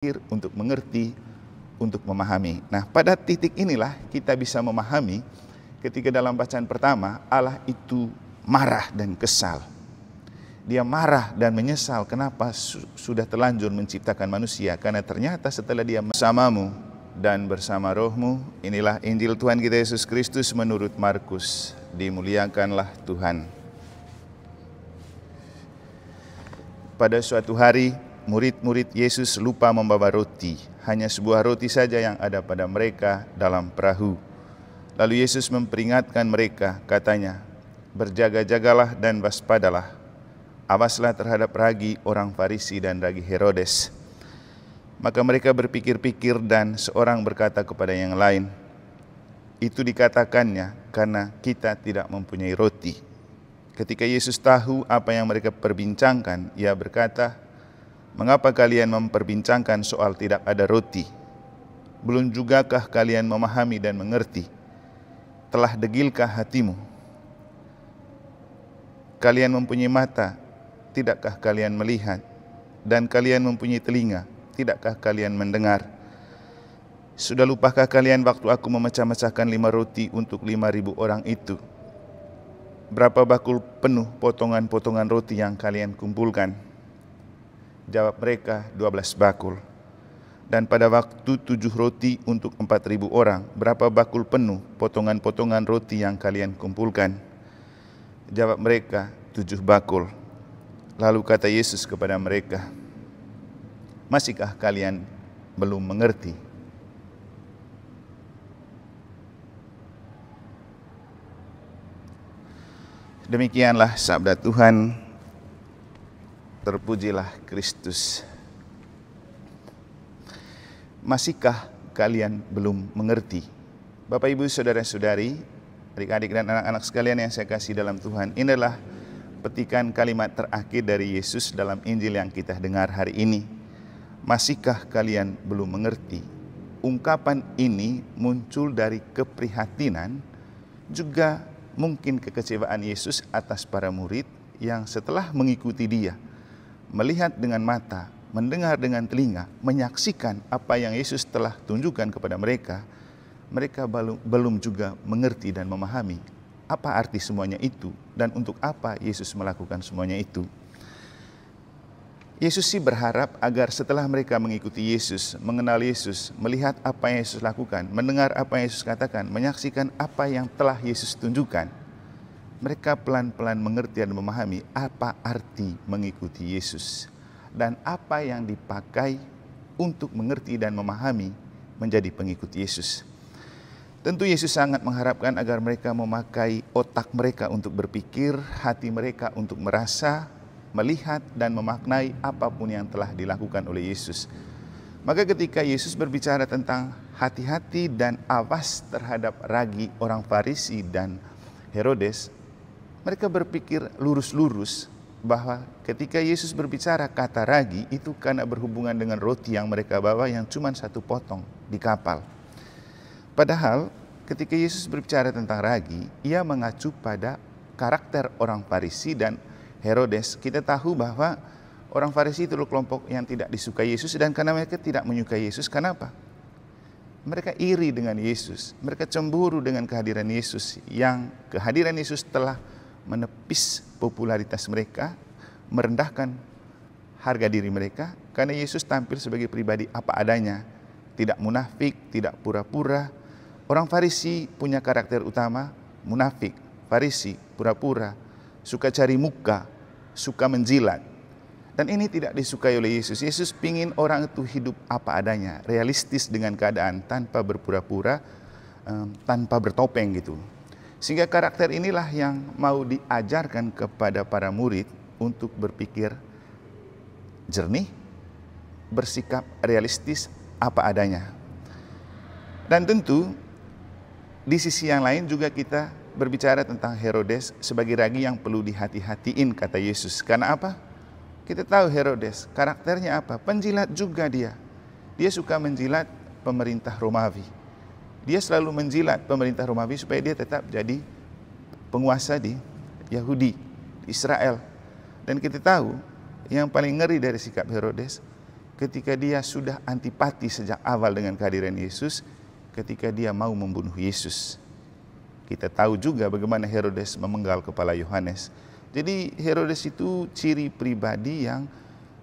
untuk mengerti, untuk memahami. Nah, pada titik inilah kita bisa memahami ketika dalam bacaan pertama Allah itu marah dan kesal. Dia marah dan menyesal kenapa sudah terlanjur menciptakan manusia, karena ternyata setelah dia bersamamu dan bersama rohmu. Inilah Injil Tuhan kita Yesus Kristus menurut Markus. Dimuliakanlah Tuhan. Pada suatu hari, murid-murid Yesus lupa membawa roti. Hanya sebuah roti saja yang ada pada mereka dalam perahu. Lalu Yesus memperingatkan mereka, katanya, "Berjaga-jagalah dan waspadalah. Awaslah terhadap ragi orang Farisi dan ragi Herodes." Maka mereka berpikir-pikir dan seorang berkata kepada yang lain, "Itu dikatakannya karena kita tidak mempunyai roti." Ketika Yesus tahu apa yang mereka perbincangkan, Ia berkata, "Mengapa kalian memperbincangkan soal tidak ada roti? Belum jugakah kalian memahami dan mengerti? Telah degilkah hatimu? Kalian mempunyai mata, tidakkah kalian melihat? Dan kalian mempunyai telinga, tidakkah kalian mendengar? Sudah lupakah kalian waktu aku memecah-mecahkan 5 roti untuk 5.000 orang itu? Berapa bakul penuh potongan-potongan roti yang kalian kumpulkan?" Jawab mereka, 12 bakul. "Dan pada waktu 7 roti untuk 4.000 orang, berapa bakul penuh potongan-potongan roti yang kalian kumpulkan?" Jawab mereka, 7 bakul. Lalu kata Yesus kepada mereka, "Masihkah kalian belum mengerti?" Demikianlah sabda Tuhan. Terpujilah Kristus. Masihkah kalian belum mengerti? Bapak, Ibu, saudara-saudari, adik-adik dan anak-anak sekalian yang saya kasih dalam Tuhan, inilah petikan kalimat terakhir dari Yesus dalam Injil yang kita dengar hari ini. Masihkah kalian belum mengerti? Ungkapan ini muncul dari keprihatinan, juga mungkin kekecewaan Yesus atas para murid yang setelah mengikuti Dia, melihat dengan mata, mendengar dengan telinga, menyaksikan apa yang Yesus telah tunjukkan kepada mereka, mereka belum juga mengerti dan memahami apa arti semuanya itu dan untuk apa Yesus melakukan semuanya itu. Yesus sih berharap agar setelah mereka mengikuti Yesus, mengenal Yesus, melihat apa yang Yesus lakukan, mendengar apa yang Yesus katakan, menyaksikan apa yang telah Yesus tunjukkan, mereka pelan-pelan mengerti dan memahami apa arti mengikuti Yesus dan apa yang dipakai untuk mengerti dan memahami menjadi pengikut Yesus. Tentu Yesus sangat mengharapkan agar mereka memakai otak mereka untuk berpikir, hati mereka untuk merasa, melihat dan memaknai apapun yang telah dilakukan oleh Yesus. Maka ketika Yesus berbicara tentang hati-hati dan awas terhadap ragi orang Farisi dan Herodes, mereka berpikir lurus-lurus bahwa ketika Yesus berbicara kata ragi itu karena berhubungan dengan roti yang mereka bawa yang cuma 1 potong di kapal. Padahal ketika Yesus berbicara tentang ragi, Ia mengacu pada karakter orang Farisi dan Herodes. Kita tahu bahwa orang Farisi itu kelompok yang tidak disukai Yesus, dan karena mereka tidak menyukai Yesus, kenapa? Mereka iri dengan Yesus, mereka cemburu dengan kehadiran Yesus, yang kehadiran Yesus telah menepis popularitas mereka, merendahkan harga diri mereka, karena Yesus tampil sebagai pribadi apa adanya, tidak munafik, tidak pura-pura. Orang Farisi punya karakter utama, munafik, Farisi, pura-pura, suka cari muka, suka menjilat. Dan ini tidak disukai oleh Yesus. Yesus ingin orang itu hidup apa adanya, realistis dengan keadaan, tanpa berpura-pura, tanpa bertopeng gitu. Sehingga karakter inilah yang mau diajarkan kepada para murid untuk berpikir jernih, bersikap realistis apa adanya. Dan tentu di sisi yang lain juga kita berbicara tentang Herodes sebagai ragi yang perlu dihati-hatiin, kata Yesus. Karena apa? Kita tahu Herodes, karakternya apa? Penjilat juga dia. Dia suka menjilat pemerintah Romawi. Dia selalu menjilat pemerintah Romawi supaya dia tetap jadi penguasa di Yahudi, di Israel. Dan kita tahu yang paling ngeri dari sikap Herodes, ketika dia sudah antipati sejak awal dengan kehadiran Yesus, ketika dia mau membunuh Yesus. Kita tahu juga bagaimana Herodes memenggal kepala Yohanes. Jadi Herodes itu ciri pribadi yang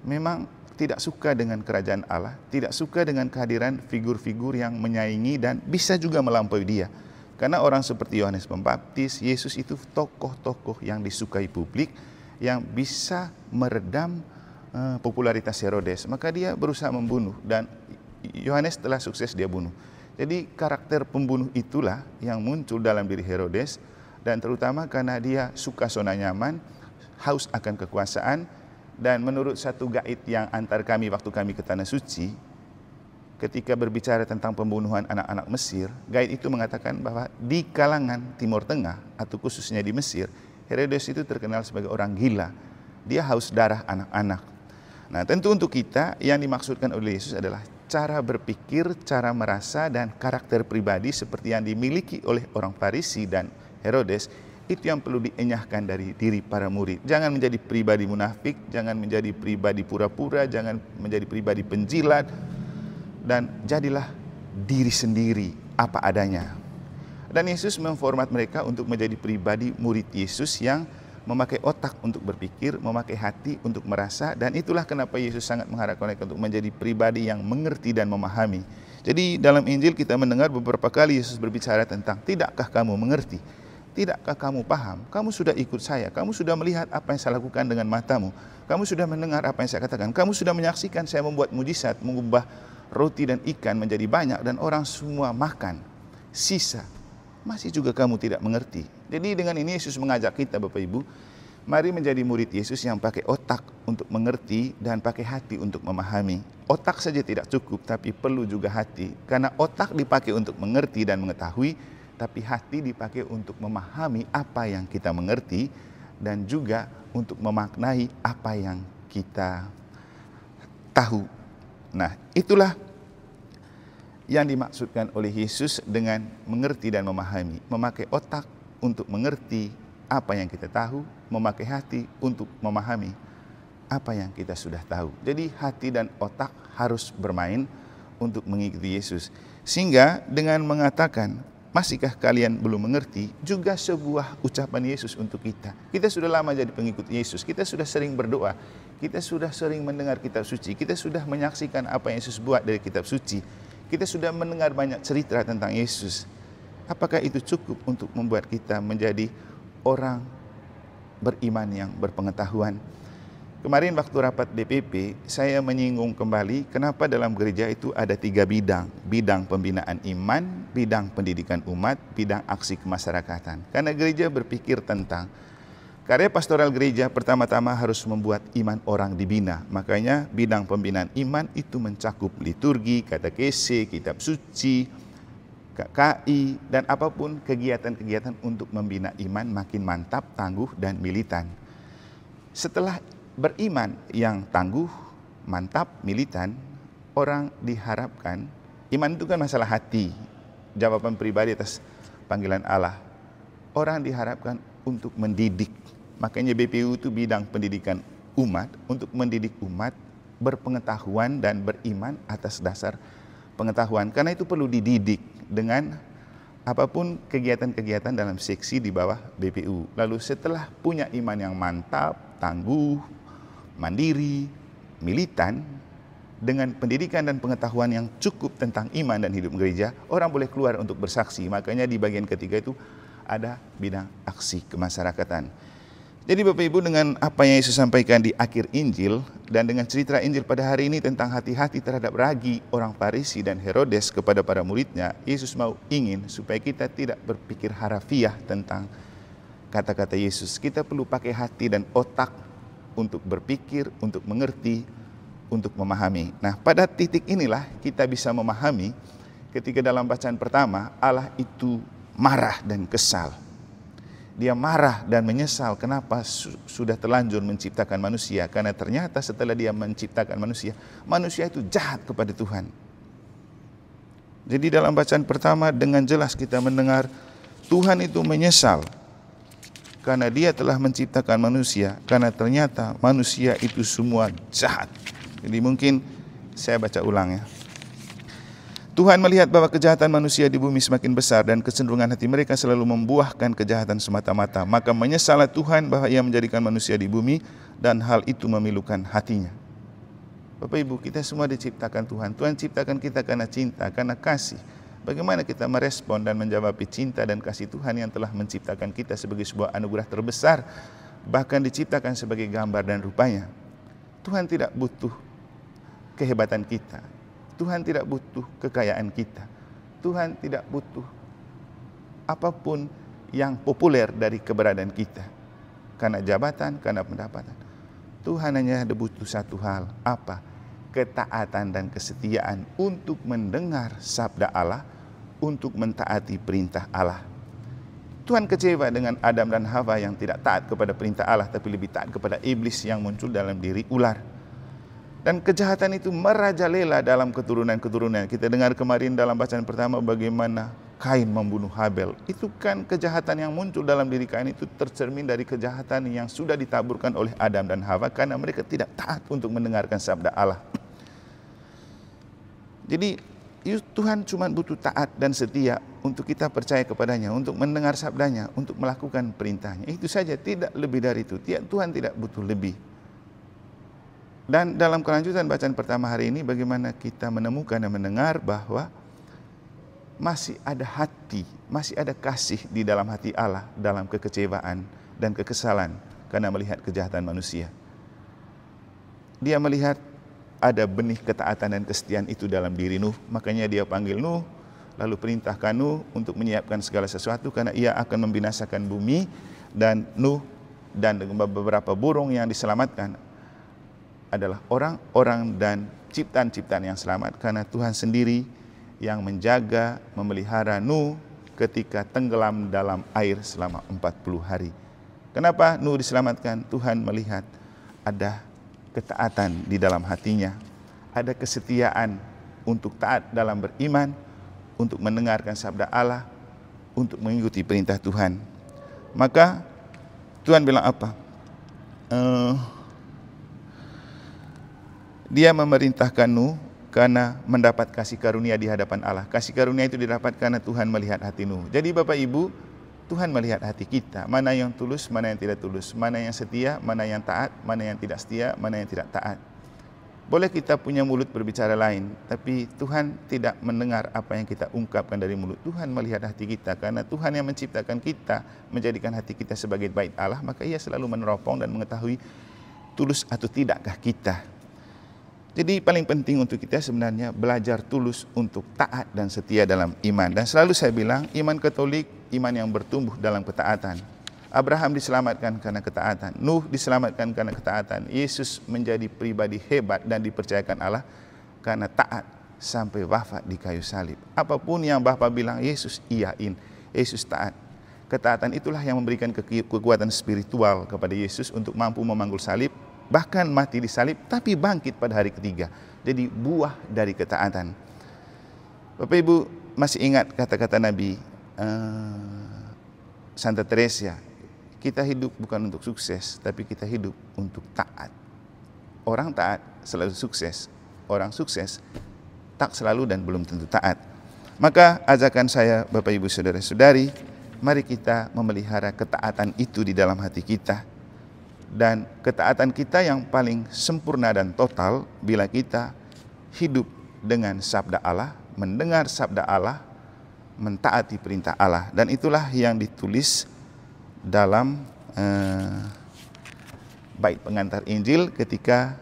memang tidak suka dengan kerajaan Allah, tidak suka dengan kehadiran figur-figur yang menyaingi dan bisa juga melampaui dia. Karena orang seperti Yohanes Pembaptis, Yesus itu tokoh-tokoh yang disukai publik, yang bisa meredam popularitas Herodes. Maka dia berusaha membunuh dan Yohanes telah sukses dia bunuh. Jadi karakter pembunuh itulah yang muncul dalam diri Herodes, dan terutama karena dia suka zona nyaman, haus akan kekuasaan. Dan menurut satu gaib yang antar kami waktu kami ke Tanah Suci, ketika berbicara tentang pembunuhan anak-anak Mesir, gaib itu mengatakan bahwa di kalangan Timur Tengah atau khususnya di Mesir, Herodes itu terkenal sebagai orang gila. Dia haus darah anak-anak. Nah, tentu untuk kita yang dimaksudkan oleh Yesus adalah cara berpikir, cara merasa, dan karakter pribadi seperti yang dimiliki oleh orang Farisi dan Herodes. Itu yang perlu dienyahkan dari diri para murid. Jangan menjadi pribadi munafik, jangan menjadi pribadi pura-pura, jangan menjadi pribadi penjilat, dan jadilah diri sendiri apa adanya. Dan Yesus memformat mereka untuk menjadi pribadi murid Yesus yang memakai otak untuk berpikir, memakai hati untuk merasa, dan itulah kenapa Yesus sangat mengharapkan mereka untuk menjadi pribadi yang mengerti dan memahami. Jadi dalam Injil kita mendengar beberapa kali Yesus berbicara tentang, tidakkah kamu mengerti? Tidakkah kamu paham? Kamu sudah ikut saya, kamu sudah melihat apa yang saya lakukan dengan matamu, kamu sudah mendengar apa yang saya katakan, kamu sudah menyaksikan saya membuat mujizat, mengubah roti dan ikan menjadi banyak dan orang semua makan, sisa. Masih juga kamu tidak mengerti. Jadi dengan ini Yesus mengajak kita Bapak Ibu, mari menjadi murid Yesus yang pakai otak untuk mengerti dan pakai hati untuk memahami. Otak saja tidak cukup, tapi perlu juga hati. Karena otak dipakai untuk mengerti dan mengetahui, tapi hati dipakai untuk memahami apa yang kita mengerti dan juga untuk memaknai apa yang kita tahu. Nah, itulah yang dimaksudkan oleh Yesus dengan mengerti dan memahami. Memakai otak untuk mengerti apa yang kita tahu, memakai hati untuk memahami apa yang kita sudah tahu. Jadi hati dan otak harus bermain untuk mengikuti Yesus. Sehingga dengan mengatakan, masihkah kalian belum mengerti, juga sebuah ucapan Yesus untuk kita. Kita sudah lama jadi pengikut Yesus, kita sudah sering berdoa, kita sudah sering mendengar kitab suci, kita sudah menyaksikan apa yang Yesus buat dari kitab suci, kita sudah mendengar banyak cerita tentang Yesus. Apakah itu cukup untuk membuat kita menjadi orang beriman yang berpengetahuan? Kemarin waktu rapat DPP, saya menyinggung kembali kenapa dalam gereja itu ada 3 bidang. Bidang pembinaan iman, bidang pendidikan umat, bidang aksi kemasyarakatan. Karena gereja berpikir tentang karya pastoral gereja pertama-tama harus membuat iman orang dibina. Makanya bidang pembinaan iman itu mencakup liturgi, katekese, kitab suci, KKI, dan apapun kegiatan-kegiatan untuk membina iman makin mantap, tangguh, dan militan. Setelah beriman yang tangguh, mantap, militan, orang diharapkan, iman itu kan masalah hati, jawaban pribadi atas panggilan Allah. Orang diharapkan untuk mendidik. Makanya BPU itu bidang pendidikan umat, untuk mendidik umat berpengetahuan dan beriman atas dasar pengetahuan. Karena itu perlu dididik dengan apapun kegiatan-kegiatan dalam seksi di bawah BPU. Lalu setelah punya iman yang mantap, tangguh, mandiri, militan, dengan pendidikan dan pengetahuan yang cukup tentang iman dan hidup gereja, orang boleh keluar untuk bersaksi. Makanya di bagian ketiga itu ada bidang aksi kemasyarakatan. Jadi Bapak Ibu, dengan apa yang Yesus sampaikan di akhir Injil dan dengan cerita Injil pada hari ini tentang hati-hati terhadap ragi orang Farisi dan Herodes kepada para muridnya, Yesus ingin supaya kita tidak berpikir harafiah tentang kata-kata Yesus. Kita perlu pakai hati dan otak untuk berpikir, untuk mengerti, untuk memahami. Nah, pada titik inilah kita bisa memahami ketika dalam bacaan pertama Allah itu marah dan kesal. Dia marah dan menyesal kenapa sudah terlanjur menciptakan manusia. Karena ternyata setelah dia menciptakan manusia, manusia itu jahat kepada Tuhan. Jadi dalam bacaan pertama dengan jelas kita mendengar Tuhan itu menyesal karena dia telah menciptakan manusia. Karena ternyata manusia itu semua jahat. Jadi mungkin Saya baca ulang ya. Tuhan melihat bahwa kejahatan manusia di bumi semakin besar dan kecenderungan hati mereka selalu membuahkan kejahatan semata-mata. Maka menyesallah Tuhan bahwa Ia menjadikan manusia di bumi dan hal itu memilukan hatinya. Bapak Ibu, kita semua diciptakan Tuhan. Tuhan ciptakan kita karena cinta, karena kasih. Bagaimana kita merespon dan menjawab cinta dan kasih Tuhan yang telah menciptakan kita sebagai sebuah anugerah terbesar, bahkan diciptakan sebagai gambar dan rupanya. Tuhan tidak butuh kehebatan kita. Tuhan tidak butuh kekayaan kita. Tuhan tidak butuh apapun yang populer dari keberadaan kita. Karena jabatan, karena pendapatan. Tuhan hanya ada butuh satu hal. Apa? Ketaatan dan kesetiaan untuk mendengar sabda Allah, untuk mentaati perintah Allah. Tuhan kecewa dengan Adam dan Hawa yang tidak taat kepada perintah Allah, tapi lebih taat kepada iblis yang muncul dalam diri ular. Dan kejahatan itu merajalela dalam keturunan-keturunan. Kita dengar kemarin dalam bacaan pertama bagaimana Kain membunuh Habel. Itu kan kejahatan yang muncul dalam diri Kain itu tercermin dari kejahatan yang sudah ditaburkan oleh Adam dan Hawa karena mereka tidak taat untuk mendengarkan sabda Allah. Jadi Tuhan cuma butuh taat dan setia untuk kita percaya kepadanya, untuk mendengar sabdanya, untuk melakukan perintahnya. Itu saja, tidak lebih dari itu. Tuhan tidak butuh lebih. Dan dalam kelanjutan bacaan pertama hari ini, bagaimana kita menemukan dan mendengar bahwa masih ada hati, masih ada kasih di dalam hati Allah dalam kekecewaan dan kekesalan karena melihat kejahatan manusia. Dia melihat ada benih ketaatan dan kesetiaan itu dalam diri Nuh, makanya dia panggil Nuh, lalu perintahkan Nuh untuk menyiapkan segala sesuatu karena ia akan membinasakan bumi, dan Nuh dan beberapa burung yang diselamatkan adalah orang-orang dan ciptaan-ciptaan yang selamat karena Tuhan sendiri yang menjaga, memelihara Nuh ketika tenggelam dalam air selama 40 hari. Kenapa Nuh diselamatkan? Tuhan melihat ada ketaatan di dalam hatinya, ada kesetiaan untuk taat dalam beriman, untuk mendengarkan sabda Allah, untuk mengikuti perintah Tuhan. Maka Tuhan bilang apa? Dia memerintahkan Nuh karena mendapat kasih karunia di hadapan Allah. Kasih karunia itu didapat karena Tuhan melihat hati Nuh. Jadi Bapak Ibu, Tuhan melihat hati kita. Mana yang tulus, mana yang tidak tulus. Mana yang setia, mana yang taat, mana yang tidak setia, mana yang tidak taat. Boleh kita punya mulut berbicara lain, tapi Tuhan tidak mendengar apa yang kita ungkapkan dari mulut. Tuhan melihat hati kita, karena Tuhan yang menciptakan kita, menjadikan hati kita sebagai bait Allah, maka Ia selalu meneropong dan mengetahui tulus atau tidakkah kita. Jadi paling penting untuk kita sebenarnya belajar tulus untuk taat dan setia dalam iman. Dan selalu saya bilang, iman Katolik, iman yang bertumbuh dalam ketaatan. Abraham diselamatkan karena ketaatan, Nuh diselamatkan karena ketaatan, Yesus menjadi pribadi hebat dan dipercayakan Allah karena taat sampai wafat di kayu salib. Apapun yang Bapa bilang, Yesus iyain, Yesus taat. Ketaatan itulah yang memberikan kekuatan spiritual kepada Yesus untuk mampu memanggul salib, bahkan mati di salib, tapi bangkit pada hari ketiga. Jadi buah dari ketaatan. Bapak Ibu masih ingat kata-kata Nabi Santa Teresa, kita hidup bukan untuk sukses, tapi kita hidup untuk taat. Orang taat selalu sukses, orang sukses tak selalu dan belum tentu taat. Maka ajakan saya Bapak Ibu Saudara-saudari, mari kita memelihara ketaatan itu di dalam hati kita. Dan ketaatan kita yang paling sempurna dan total bila kita hidup dengan sabda Allah, mendengar sabda Allah, mentaati perintah Allah. Dan itulah yang ditulis dalam bait pengantar Injil ketika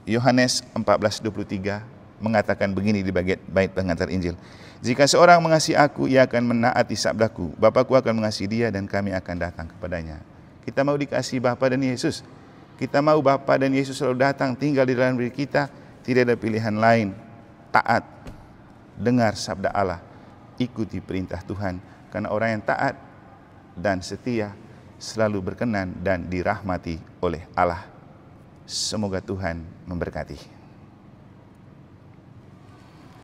Yohanes 14:23 mengatakan begini di bait pengantar Injil. Jika seorang mengasihi aku, ia akan menaati sabdaku. Bapakku akan mengasihi dia dan kami akan datang kepadanya. Kita mau dikasihi Bapa dan Yesus. Kita mau Bapa dan Yesus selalu datang tinggal di dalam diri kita. Tidak ada pilihan lain. Taat, dengar sabda Allah, ikuti perintah Tuhan. Karena orang yang taat dan setia selalu berkenan dan dirahmati oleh Allah. Semoga Tuhan memberkati.